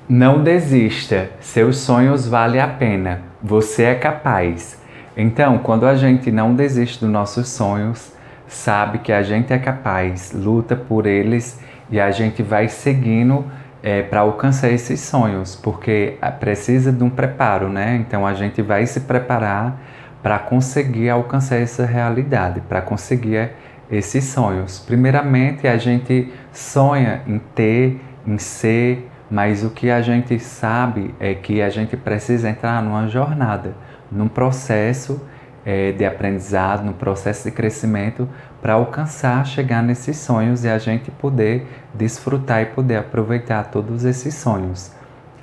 Não desista, seus sonhos valem a pena, você é capaz. Então, quando a gente não desiste dos nossos sonhos, sabe que a gente é capaz, luta por eles e a gente vai seguindo para alcançar esses sonhos, porque precisa de um preparo, né? Então a gente vai se preparar para conseguir alcançar essa realidade, para conseguir esses sonhos. Primeiramente, a gente sonha em ter, em ser, mas o que a gente sabe é que a gente precisa entrar numa jornada, num processo de aprendizado, num processo de crescimento para alcançar, chegar nesses sonhos e a gente poder desfrutar e poder aproveitar todos esses sonhos.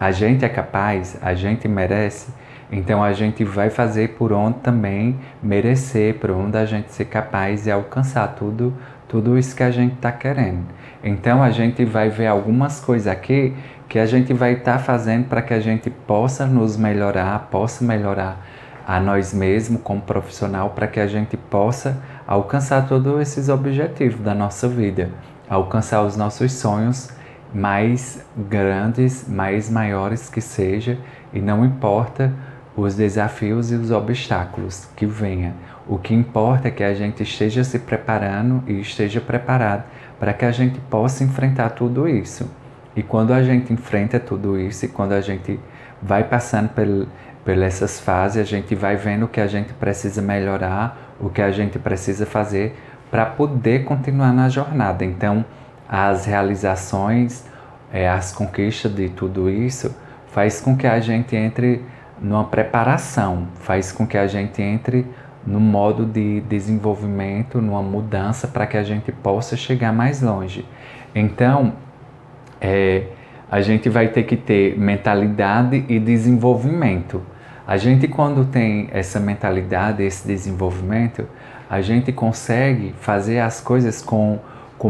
A gente é capaz, a gente merece, então a gente vai fazer por onde também merecer, por onde a gente ser capaz e alcançar tudo isso que a gente está querendo. Então a gente vai ver algumas coisas aqui que a gente vai estar fazendo para que a gente possa nos melhorar, possa melhorar a nós mesmos como profissional, para que a gente possa alcançar todos esses objetivos da nossa vida, alcançar os nossos sonhos mais grandes, mais maiores que seja, e não importa os desafios e os obstáculos que venham. O que importa é que a gente esteja se preparando e esteja preparado para que a gente possa enfrentar tudo isso. E quando a gente enfrenta tudo isso e quando a gente vai passando por essas fases, a gente vai vendo o que a gente precisa melhorar, o que a gente precisa fazer para poder continuar na jornada. Então, as realizações, as conquistas de tudo isso faz com que a gente entre numa preparação, faz com que a gente entre no modo de desenvolvimento, numa mudança para que a gente possa chegar mais longe. Então, a gente vai ter que ter mentalidade e desenvolvimento. A gente, quando tem essa mentalidade, esse desenvolvimento, a gente consegue fazer as coisas com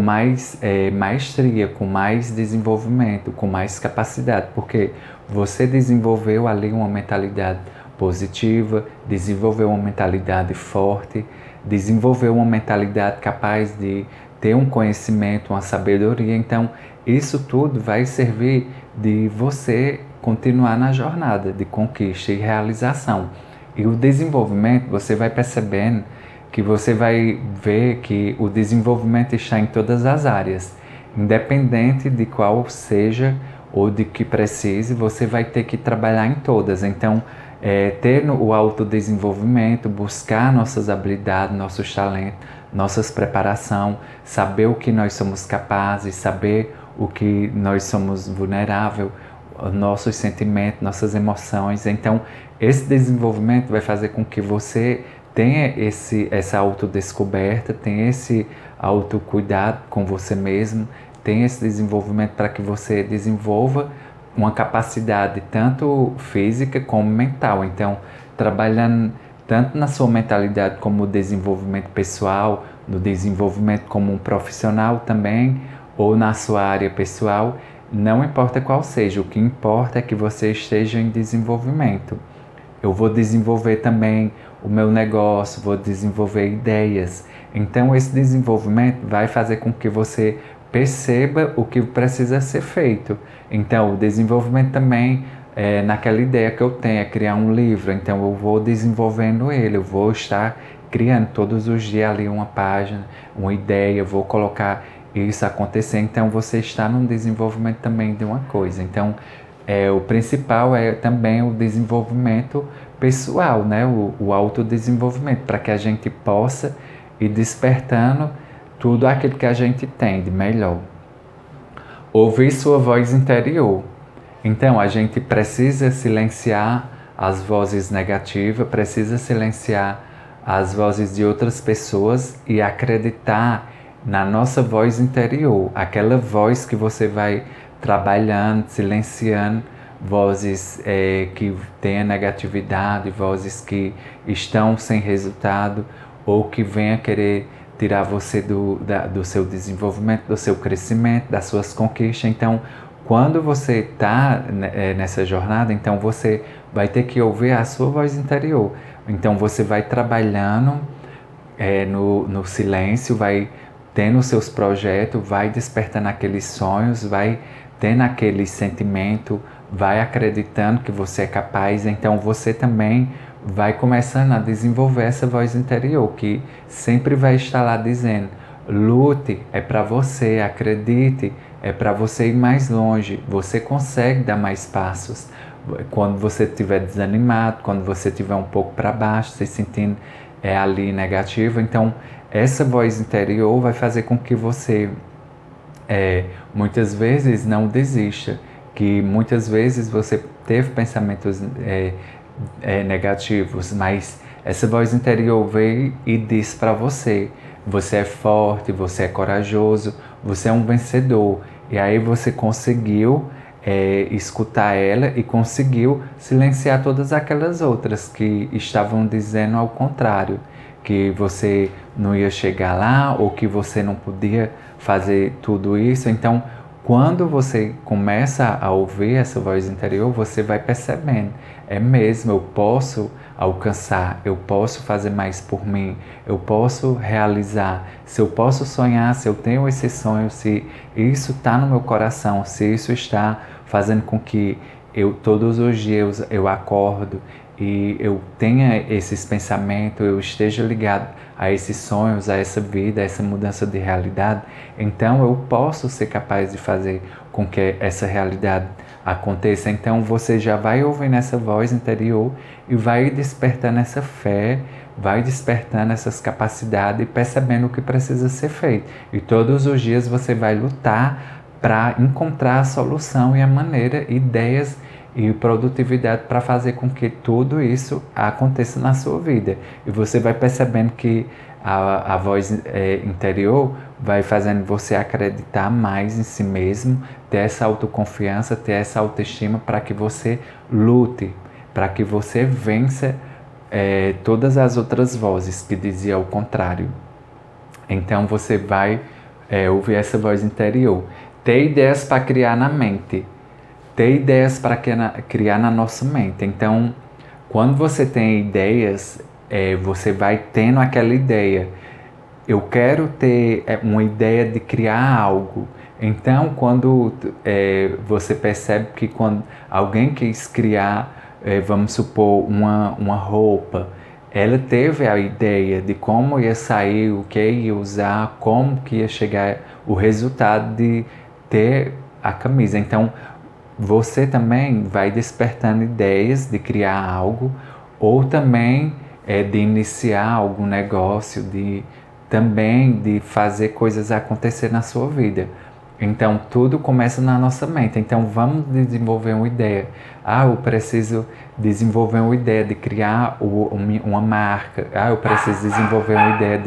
mais maestria, com mais desenvolvimento, com mais capacidade, porque você desenvolveu ali uma mentalidade positiva, desenvolveu uma mentalidade forte, desenvolveu uma mentalidade capaz de ter um conhecimento, uma sabedoria. Então, isso tudo vai servir de você continuar na jornada de conquista e realização. E o desenvolvimento, você vai percebendo que você vai ver que o desenvolvimento está em todas as áreas, independente de qual seja ou de que precise, você vai ter que trabalhar em todas. Então, ter o autodesenvolvimento, buscar nossas habilidades, nossos talentos, nossas preparação, saber o que nós somos capazes, saber o que nós somos vulneráveis, nossos sentimentos, nossas emoções. Então, esse desenvolvimento vai fazer com que você tenha essa autodescoberta, tenha esse autocuidado com você mesmo, tenha esse desenvolvimento para que você desenvolva uma capacidade tanto física como mental. Então, trabalhando tanto na sua mentalidade como no desenvolvimento pessoal, no desenvolvimento como um profissional também, ou na sua área pessoal, não importa qual seja, o que importa é que você esteja em desenvolvimento. Eu vou desenvolver também o meu negócio, vou desenvolver ideias. Então, esse desenvolvimento vai fazer com que você perceba o que precisa ser feito. Então, o desenvolvimento também naquela ideia que eu tenho, é criar um livro. Então, eu vou desenvolvendo ele, eu vou estar criando todos os dias ali uma página, uma ideia, eu vou colocar isso acontecer. Então, você está no desenvolvimento também de uma coisa. Então, o principal é também o desenvolvimento pessoal, né? O autodesenvolvimento, para que a gente possa ir despertando tudo aquilo que a gente tem de melhor. Ouvir sua voz interior. Então, a gente precisa silenciar as vozes negativas, precisa silenciar as vozes de outras pessoas e acreditar na nossa voz interior, aquela voz que você vai trabalhando, silenciando, vozes que têm negatividade, vozes que estão sem resultado ou que venham querer tirar você do seu desenvolvimento, do seu crescimento, das suas conquistas. Então, quando você está nessa jornada, então você vai ter que ouvir a sua voz interior. Então, você vai trabalhando no silêncio, vai tendo os seus projetos, vai despertando aqueles sonhos, vai tendo aquele sentimento, vai acreditando que você é capaz, então você também vai começando a desenvolver essa voz interior que sempre vai estar lá dizendo: lute, é para você, acredite, é para você ir mais longe, você consegue dar mais passos. Quando você estiver desanimado, quando você estiver um pouco para baixo, se sentindo ali negativo, então essa voz interior vai fazer com que você muitas vezes não desista, que muitas vezes você teve pensamentos negativos, mas essa voz interior veio e diz para você: você é forte, você é corajoso, você é um vencedor. E aí você conseguiu escutar ela e conseguiu silenciar todas aquelas outras que estavam dizendo ao contrário, que você não ia chegar lá ou que você não podia fazer tudo isso. Então, quando você começa a ouvir essa voz interior, você vai percebendo: é mesmo, eu posso alcançar, eu posso fazer mais por mim, eu posso realizar. Se eu posso sonhar, se eu tenho esse sonho, se isso está no meu coração, se isso está fazendo com que eu todos os dias eu acordo e eu tenha esses pensamentos, eu esteja ligado a esses sonhos, a essa vida, a essa mudança de realidade, então eu posso ser capaz de fazer com que essa realidade aconteça. Então você já vai ouvindo essa voz interior e vai despertando essa fé, vai despertando essas capacidades e percebendo o que precisa ser feito. E todos os dias você vai lutar para encontrar a solução e a maneira, ideias e produtividade para fazer com que tudo isso aconteça na sua vida. E você vai percebendo que a voz interior vai fazendo você acreditar mais em si mesmo, ter essa autoconfiança, ter essa autoestima para que você lute, para que você vença todas as outras vozes que diziam o contrário. Então você vai ouvir essa voz interior. Ter ideias para criar na mente. Ter ideias para criar na nossa mente. Então, quando você tem ideias, você vai tendo aquela ideia. Eu quero ter uma ideia de criar algo. Então, quando você percebe que quando alguém quis criar, vamos supor, uma roupa, ela teve a ideia de como ia sair, o que ia usar, como que ia chegar o resultado de ter a camisa. Então, você também vai despertando ideias de criar algo ou também de iniciar algum negócio, também de fazer coisas acontecer na sua vida. Então, tudo começa na nossa mente. Então, vamos desenvolver uma ideia. Eu preciso desenvolver uma ideia de criar uma marca. Eu preciso desenvolver uma ideia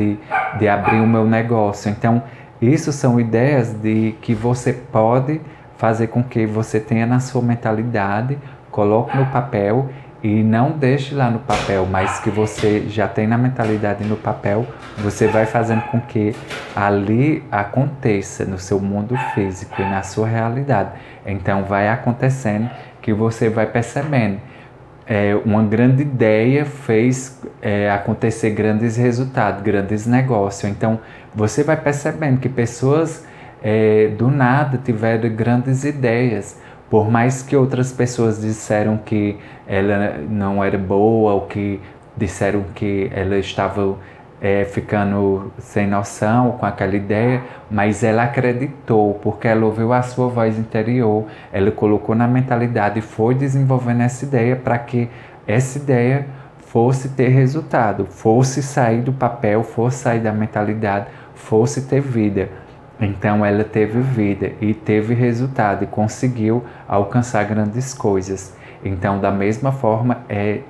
de abrir o meu negócio. Então, isso são ideias que você pode fazer com que você tenha na sua mentalidade, coloque no papel e não deixe lá no papel, mas que você já tem na mentalidade no papel, você vai fazendo com que ali aconteça no seu mundo físico e na sua realidade. Então vai acontecendo que você vai percebendo. Uma grande ideia fez acontecer grandes resultados, grandes negócios. Então você vai percebendo que pessoas do nada tiveram grandes ideias, por mais que outras pessoas disseram que ela não era boa ou que disseram que ela estava ficando sem noção com aquela ideia, mas ela acreditou porque ela ouviu a sua voz interior, ela colocou na mentalidade e foi desenvolvendo essa ideia para que essa ideia fosse ter resultado, fosse sair do papel, fosse sair da mentalidade, fosse ter vida. Então ela teve vida e teve resultado e conseguiu alcançar grandes coisas. Então da mesma forma é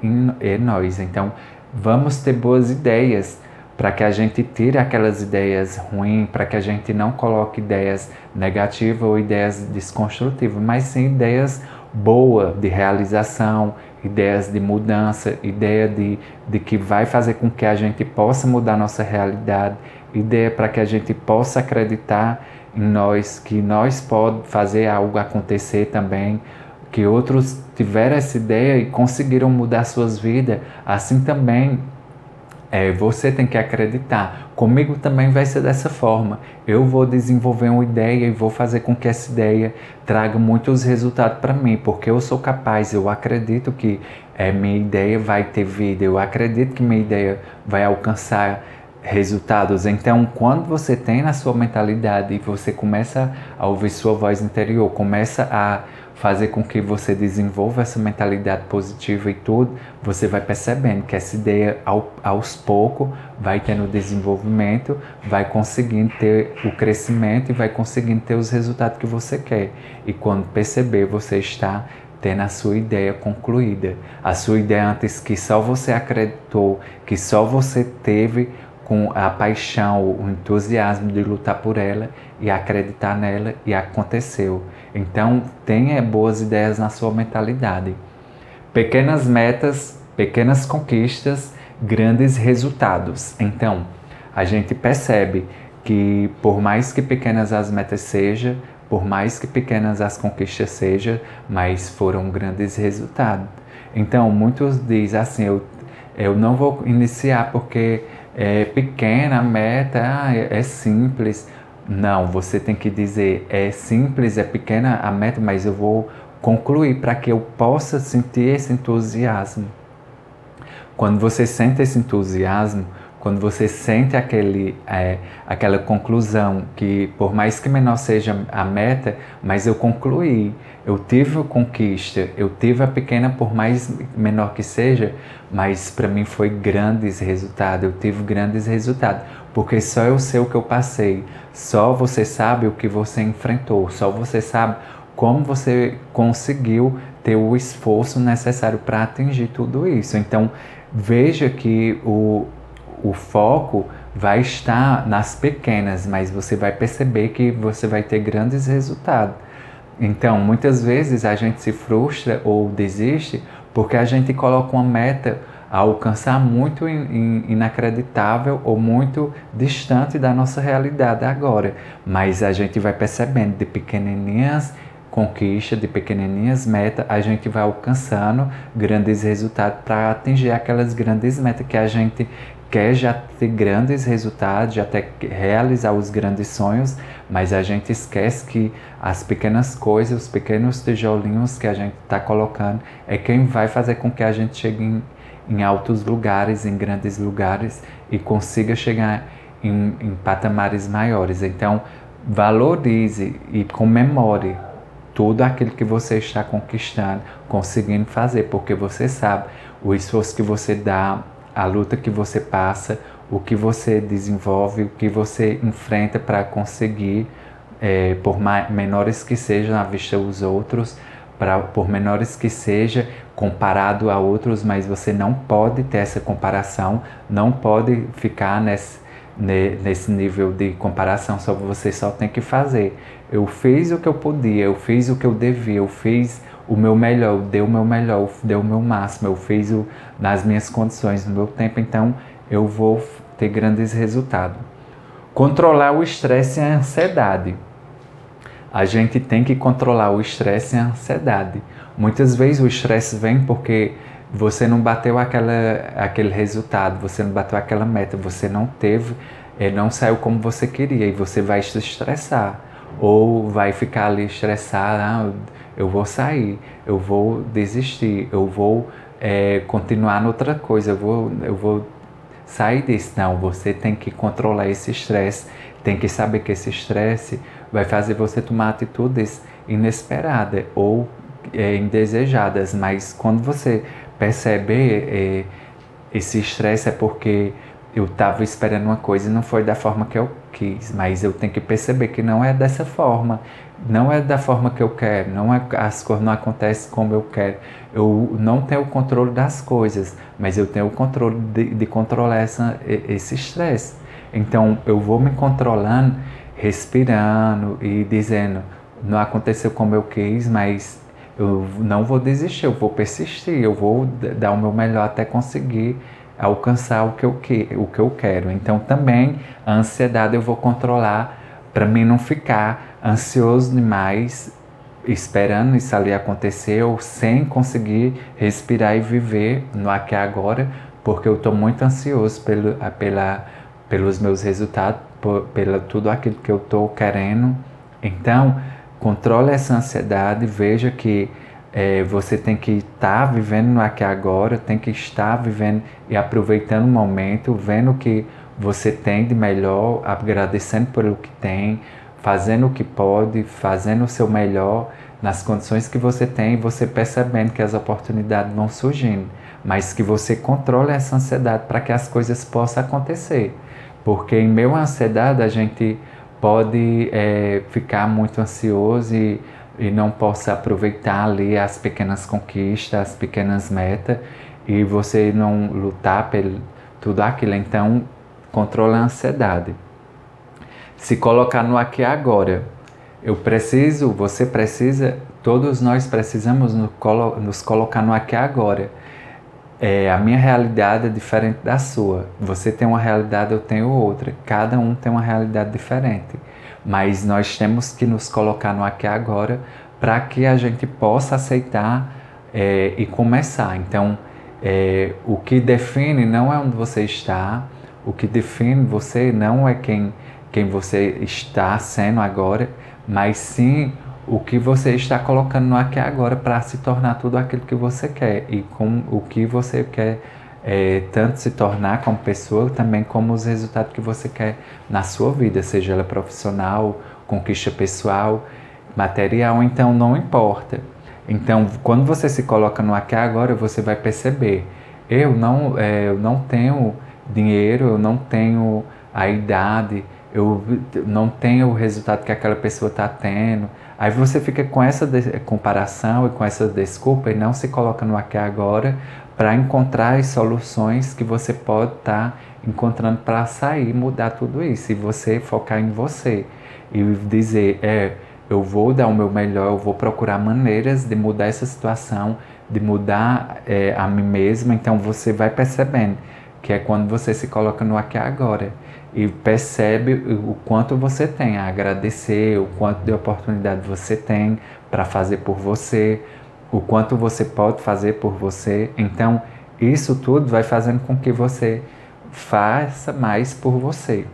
nós. Então vamos ter boas ideias para que a gente tire aquelas ideias ruins, para que a gente não coloque ideias negativas ou ideias desconstrutivas, mas sim ideias boas de realização, ideias de mudança, ideia de que vai fazer com que a gente possa mudar nossa realidade, ideia para que a gente possa acreditar em nós, que nós podemos fazer algo acontecer também, que outros tiveram essa ideia e conseguiram mudar suas vidas, assim também Você tem que acreditar. Comigo também vai ser dessa forma. Eu vou desenvolver uma ideia e vou fazer com que essa ideia traga muitos resultados para mim, porque eu sou capaz, eu acredito que minha ideia vai ter vida, eu acredito que minha ideia vai alcançar resultados. Então, quando você tem na sua mentalidade e você começa a ouvir sua voz interior, começa a fazer com que você desenvolva essa mentalidade positiva e tudo, você vai percebendo que essa ideia aos poucos vai tendo desenvolvimento, vai conseguindo ter o crescimento e vai conseguindo ter os resultados que você quer. E quando perceber, você está tendo a sua ideia concluída. A sua ideia antes que só você acreditou, que só você teve com a paixão, o entusiasmo de lutar por ela e acreditar nela, e aconteceu. Então, tenha boas ideias na sua mentalidade. Pequenas metas, pequenas conquistas, grandes resultados. Então, a gente percebe que por mais que pequenas as metas sejam, por mais que pequenas as conquistas sejam, mas foram grandes resultados. Então, muitos dizem assim, eu não vou iniciar porque é pequena a meta, é simples. Não, você tem que dizer, é simples, é pequena a meta, mas eu vou concluir para que eu possa sentir esse entusiasmo. Quando você sente esse entusiasmo, quando você sente aquela conclusão, que por mais que menor seja a meta, mas eu concluí, eu tive a conquista, eu tive a pequena, por mais menor que seja, mas para mim foi grandes resultados, eu tive grandes resultados, porque só eu sei o que eu passei, só você sabe o que você enfrentou, só você sabe como você conseguiu ter o esforço necessário para atingir tudo isso. Então, veja que o foco vai estar nas pequenas, mas você vai perceber que você vai ter grandes resultados. Então, muitas vezes a gente se frustra ou desiste porque a gente coloca uma meta a alcançar muito inacreditável ou muito distante da nossa realidade agora. Mas a gente vai percebendo de pequenininhas conquistas, de pequenininhas metas, a gente vai alcançando grandes resultados para atingir aquelas grandes metas que a gente quer já ter grandes resultados, já até realizar os grandes sonhos, mas a gente esquece que as pequenas coisas, os pequenos tijolinhos que a gente está colocando é quem vai fazer com que a gente chegue em altos lugares, em grandes lugares e consiga chegar em patamares maiores. Então, valorize e comemore tudo aquilo que você está conquistando, conseguindo fazer, porque você sabe o esforço que você dá, a luta que você passa, o que você desenvolve, o que você enfrenta para conseguir, por menores que sejam à vista dos outros, por menores que seja comparado a outros, mas você não pode ter essa comparação, não pode ficar nesse nível de comparação, você só tem que fazer. Eu fiz o que eu podia, eu fiz o que eu devia, eu fiz o meu melhor, eu dei o meu melhor, eu dei o meu máximo, eu fiz nas minhas condições, no meu tempo, então eu vou ter grandes resultados. Controlar o estresse e a ansiedade. A gente tem que controlar o estresse e a ansiedade. Muitas vezes o estresse vem porque você não bateu aquele resultado, você não bateu aquela meta, você não teve, não saiu como você queria e você vai se estressar. Ou vai ficar ali estressado, eu vou sair, eu vou desistir, eu vou continuar noutra coisa, eu vou sair disso. Não, você tem que controlar esse estresse, tem que saber que esse estresse vai fazer você tomar atitudes inesperadas ou indesejadas, mas quando você perceber esse estresse é porque eu estava esperando uma coisa e não foi da forma que eu quis, mas eu tenho que perceber que não é dessa forma, não é da forma que eu quero, as coisas não acontecem como eu quero, eu não tenho o controle das coisas, mas eu tenho o controle de controlar esse estresse. Então eu vou me controlando, respirando e dizendo, não aconteceu como eu quis, mas eu não vou desistir, eu vou persistir, eu vou dar o meu melhor até conseguir alcançar o que eu quero. Então também a ansiedade eu vou controlar para mim não ficar ansioso demais, esperando isso ali acontecer ou sem conseguir respirar e viver no aqui e agora, porque eu estou muito ansioso pelos meus resultados, pela tudo aquilo que eu estou querendo. Então, controle essa ansiedade, veja que você tem que estar vivendo no aqui e agora, tem que estar vivendo e aproveitando o momento, vendo o que você tem de melhor, agradecendo pelo que tem, fazendo o que pode, fazendo o seu melhor nas condições que você tem, você percebendo que as oportunidades vão surgindo, mas que você controle essa ansiedade para que as coisas possam acontecer. Porque em meio à ansiedade a gente pode ficar muito ansioso e não possa aproveitar ali as pequenas conquistas, as pequenas metas, e você não lutar por tudo aquilo. Então, controla a ansiedade. Se colocar no aqui e agora. Eu preciso, você precisa, todos nós precisamos nos colocar no aqui e agora. A minha realidade é diferente da sua. Você tem uma realidade, eu tenho outra. Cada um tem uma realidade diferente. Mas nós temos que nos colocar no aqui e agora para que a gente possa aceitar e começar. Então, o que define não é onde você está. O que define você não é quem você está sendo agora, mas sim o que você está colocando no aqui e agora para se tornar tudo aquilo que você quer e com o que você quer tanto se tornar como pessoa, também como os resultados que você quer na sua vida, seja ela profissional, conquista pessoal, material, então não importa. Então, quando você se coloca no aqui e agora, você vai perceber, eu não tenho dinheiro, eu não tenho a idade, eu não tenho o resultado que aquela pessoa está tendo. Aí você fica com essa comparação e com essa desculpa e não se coloca no aqui e agora para encontrar as soluções que você pode estar encontrando para sair, mudar tudo isso. E você focar em você e dizer, eu vou dar o meu melhor, eu vou procurar maneiras de mudar essa situação, de mudar a mim mesma. Então você vai percebendo que é quando você se coloca no aqui e agora e percebe o quanto você tem a agradecer, o quanto de oportunidade você tem para fazer por você, o quanto você pode fazer por você. Então, isso tudo vai fazendo com que você faça mais por você.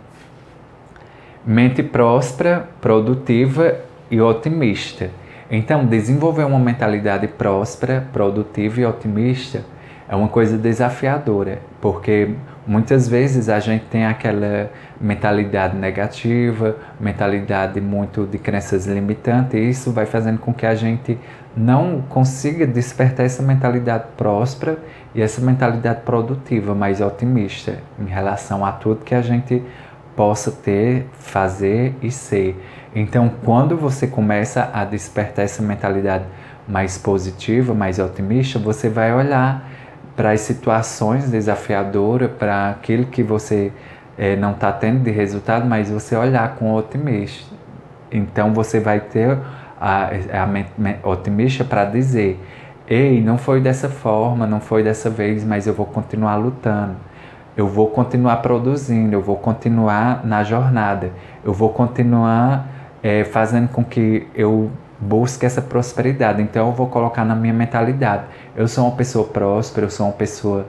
Mente próspera, produtiva e otimista. Então, desenvolver uma mentalidade próspera, produtiva e otimista é uma coisa desafiadora, porque muitas vezes a gente tem aquela mentalidade negativa, mentalidade muito de crenças limitantes, e isso vai fazendo com que a gente não consiga despertar essa mentalidade próspera e essa mentalidade produtiva, mais otimista em relação a tudo que a gente possa ter, fazer e ser. Então, quando você começa a despertar essa mentalidade mais positiva, mais otimista, você vai olhar para as situações desafiadoras, para aquilo que você não está tendo de resultado, mas você olhar com otimista. Então você vai ter a mente otimista para dizer, ei, não foi dessa forma, não foi dessa vez, mas eu vou continuar lutando, eu vou continuar produzindo, eu vou continuar na jornada, eu vou continuar fazendo com que eu busque essa prosperidade. Então eu vou colocar na minha mentalidade, eu sou uma pessoa próspera, eu sou uma pessoa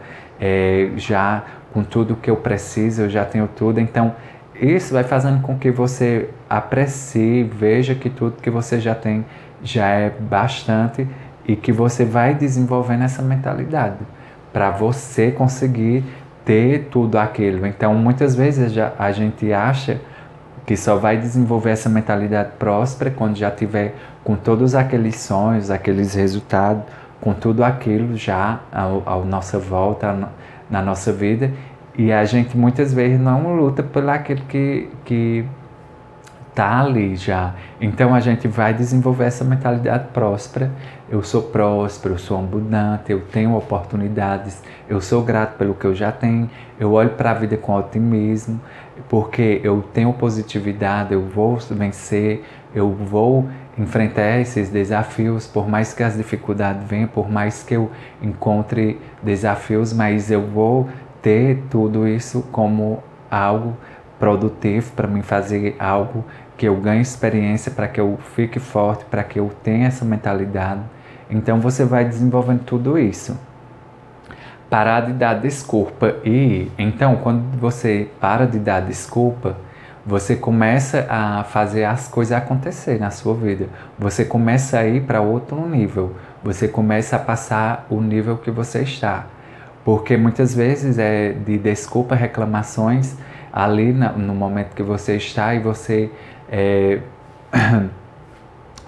já com tudo que eu preciso, eu já tenho tudo. Então isso vai fazendo com que você aprecie, veja que tudo que você já tem já é bastante e que você vai desenvolvendo essa mentalidade para você conseguir ter tudo aquilo. Então muitas vezes a gente acha que só vai desenvolver essa mentalidade próspera quando já tiver com todos aqueles sonhos, aqueles resultados, com tudo aquilo já à nossa volta, na nossa vida, e a gente muitas vezes não luta por aquilo que está ali já. Então a gente vai desenvolver essa mentalidade próspera. Eu sou próspero, eu sou abundante, eu tenho oportunidades, eu sou grato pelo que eu já tenho, eu olho para a vida com otimismo, porque eu tenho positividade, eu vou vencer, eu vou enfrentar esses desafios, por mais que as dificuldades venham, por mais que eu encontre desafios, mas eu vou ter tudo isso como algo produtivo para mim, fazer algo que eu ganhe experiência, para que eu fique forte, para que eu tenha essa mentalidade. Então você vai desenvolvendo tudo isso. parar de dar desculpa. E então, quando você para de dar desculpa, você começa a fazer as coisas acontecer na sua vida. Você começa a ir para outro nível. Você começa a passar o nível que você está. Porque muitas vezes é de desculpa, reclamações ali no momento que você está e você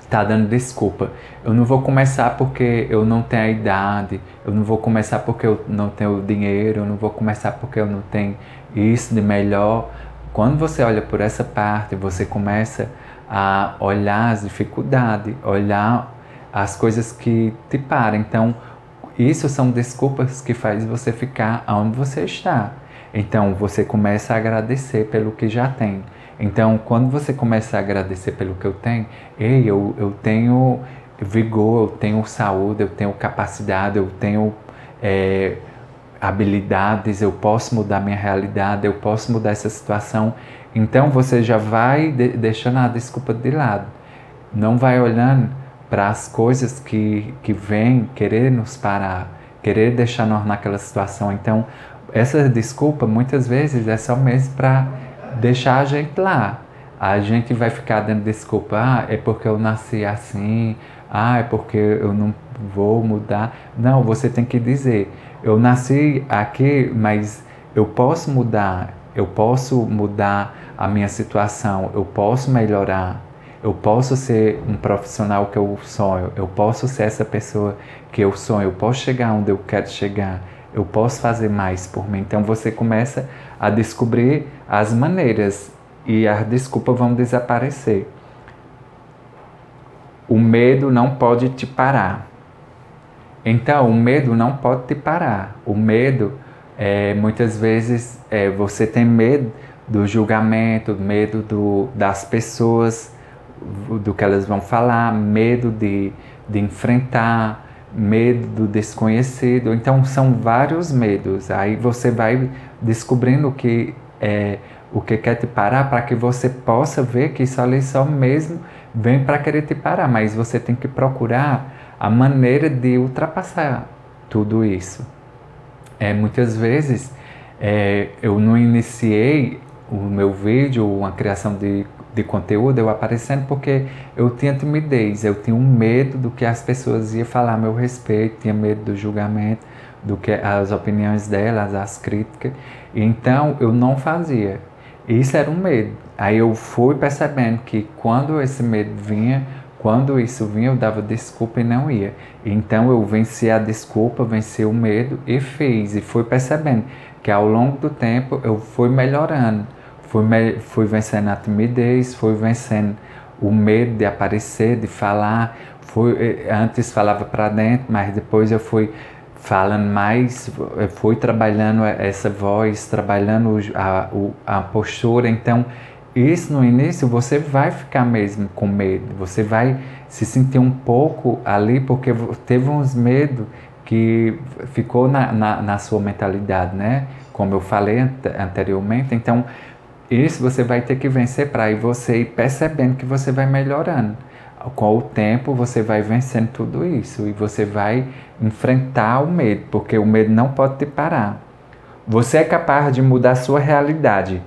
está dando desculpa. Eu não vou começar porque eu não tenho a idade, eu não vou começar porque eu não tenho dinheiro, eu não vou começar porque eu não tenho isso de melhor. Quando você olha por essa parte, você começa a olhar as dificuldades, olhar as coisas que te param. Então, isso são desculpas que faz você ficar onde você está. Então, você começa a agradecer pelo que já tem. Então, quando você começa a agradecer pelo que eu tenho, eu tenho vigor, eu tenho saúde, eu tenho capacidade, eu tenho habilidades, eu posso mudar minha realidade, eu posso mudar essa situação. Então, você já vai deixando a desculpa de lado. Não vai olhando para as coisas que vêm querer nos parar, querer deixar nós naquela situação. Então, essa desculpa muitas vezes é só mesmo para deixar a gente lá. A gente vai ficar dando desculpa, é porque eu nasci assim, é porque eu não vou mudar. Não, você tem que dizer, eu nasci aqui, mas eu posso mudar a minha situação, eu posso melhorar. Eu posso ser um profissional que eu sonho, eu posso ser essa pessoa que eu sonho, eu posso chegar onde eu quero chegar, eu posso fazer mais por mim. Então você começa a descobrir as maneiras e as desculpas vão desaparecer. O medo não pode te parar. Então o medo não pode te parar. O medo, muitas vezes, você tem medo do julgamento, medo das pessoas, do que elas vão falar, medo de enfrentar, medo do desconhecido. Então são vários medos. Aí você vai descobrindo o que quer te parar, para que você possa ver que isso ali só mesmo vem para querer te parar, mas você tem que procurar a maneira de ultrapassar tudo isso. Muitas vezes eu não iniciei o meu vídeo, uma criação de conteúdo, eu aparecendo porque eu tinha timidez, eu tinha um medo do que as pessoas iam falar a meu respeito, tinha medo do julgamento, do que as opiniões delas, as críticas, então eu não fazia. Isso era um medo. Aí eu fui percebendo que quando esse medo vinha, quando isso vinha, eu dava desculpa e não ia. Então eu venci a desculpa, venci o medo e fiz, e fui percebendo que ao longo do tempo eu fui melhorando. Fui vencendo a timidez, fui vencendo o medo de aparecer, de falar. Antes falava para dentro, mas depois eu fui falando mais, fui trabalhando essa voz, trabalhando a postura. Então, isso no início você vai ficar mesmo com medo, você vai se sentir um pouco ali, porque teve uns medos que ficou na sua mentalidade, né? Como eu falei anteriormente. Então, isso você vai ter que vencer para aí você ir percebendo que você vai melhorando. Com o tempo você vai vencendo tudo isso e você vai enfrentar o medo, porque o medo não pode te parar. Você é capaz de mudar a sua realidade.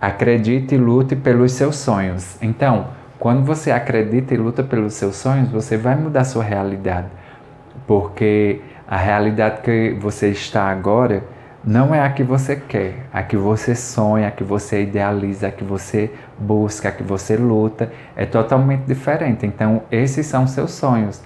Acredite e lute pelos seus sonhos. Então, quando você acredita e luta pelos seus sonhos, você vai mudar a sua realidade. Porque a realidade que você está agora não é a que você quer, a que você sonha, a que você idealiza, a que você busca, a que você luta, é totalmente diferente. Então, esses são seus sonhos,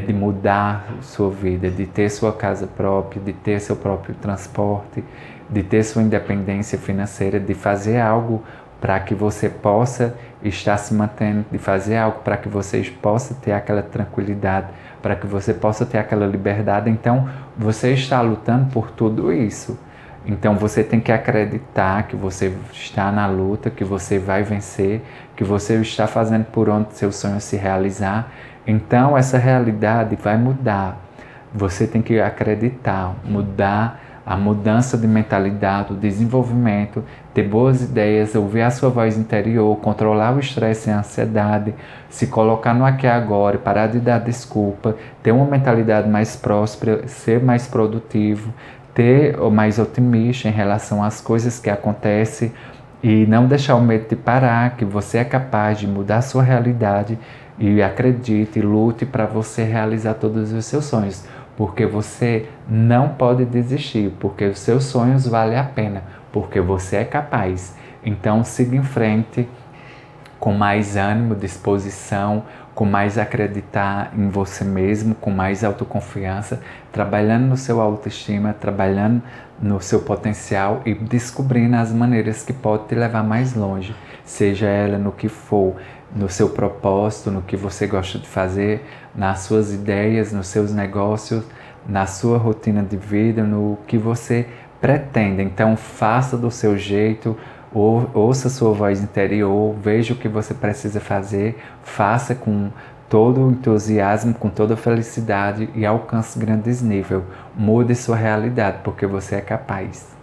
de mudar sua vida, de ter sua casa própria, de ter seu próprio transporte, de ter sua independência financeira, de fazer algo para que você possa estar se mantendo, de fazer algo para que você possa ter aquela tranquilidade, para que você possa ter aquela liberdade. Então, você está lutando por tudo isso. Então, você tem que acreditar que você está na luta, que você vai vencer, que você está fazendo por onde seu sonho se realizar. Então, essa realidade vai mudar. Você tem que acreditar, mudar a mudança de mentalidade, o desenvolvimento, ter boas ideias, ouvir a sua voz interior, controlar o estresse e a ansiedade, se colocar no aqui e agora, parar de dar desculpa, ter uma mentalidade mais próspera, ser mais produtivo, ter mais otimista em relação às coisas que acontecem e não deixar o medo de parar, que você é capaz de mudar a sua realidade e acredite, lute para você realizar todos os seus sonhos, porque você não pode desistir, porque os seus sonhos valem a pena, porque você é capaz. Então siga em frente com mais ânimo, disposição, com mais acreditar em você mesmo, com mais autoconfiança, trabalhando no seu autoestima, trabalhando no seu potencial e descobrindo as maneiras que pode te levar mais longe, seja ela no que for, no seu propósito, no que você gosta de fazer, nas suas ideias, nos seus negócios, na sua rotina de vida, no que você pretende. Então faça do seu jeito, ouça sua voz interior, veja o que você precisa fazer, faça com todo o entusiasmo, com toda a felicidade e alcance grandes níveis. Mude sua realidade, porque você é capaz.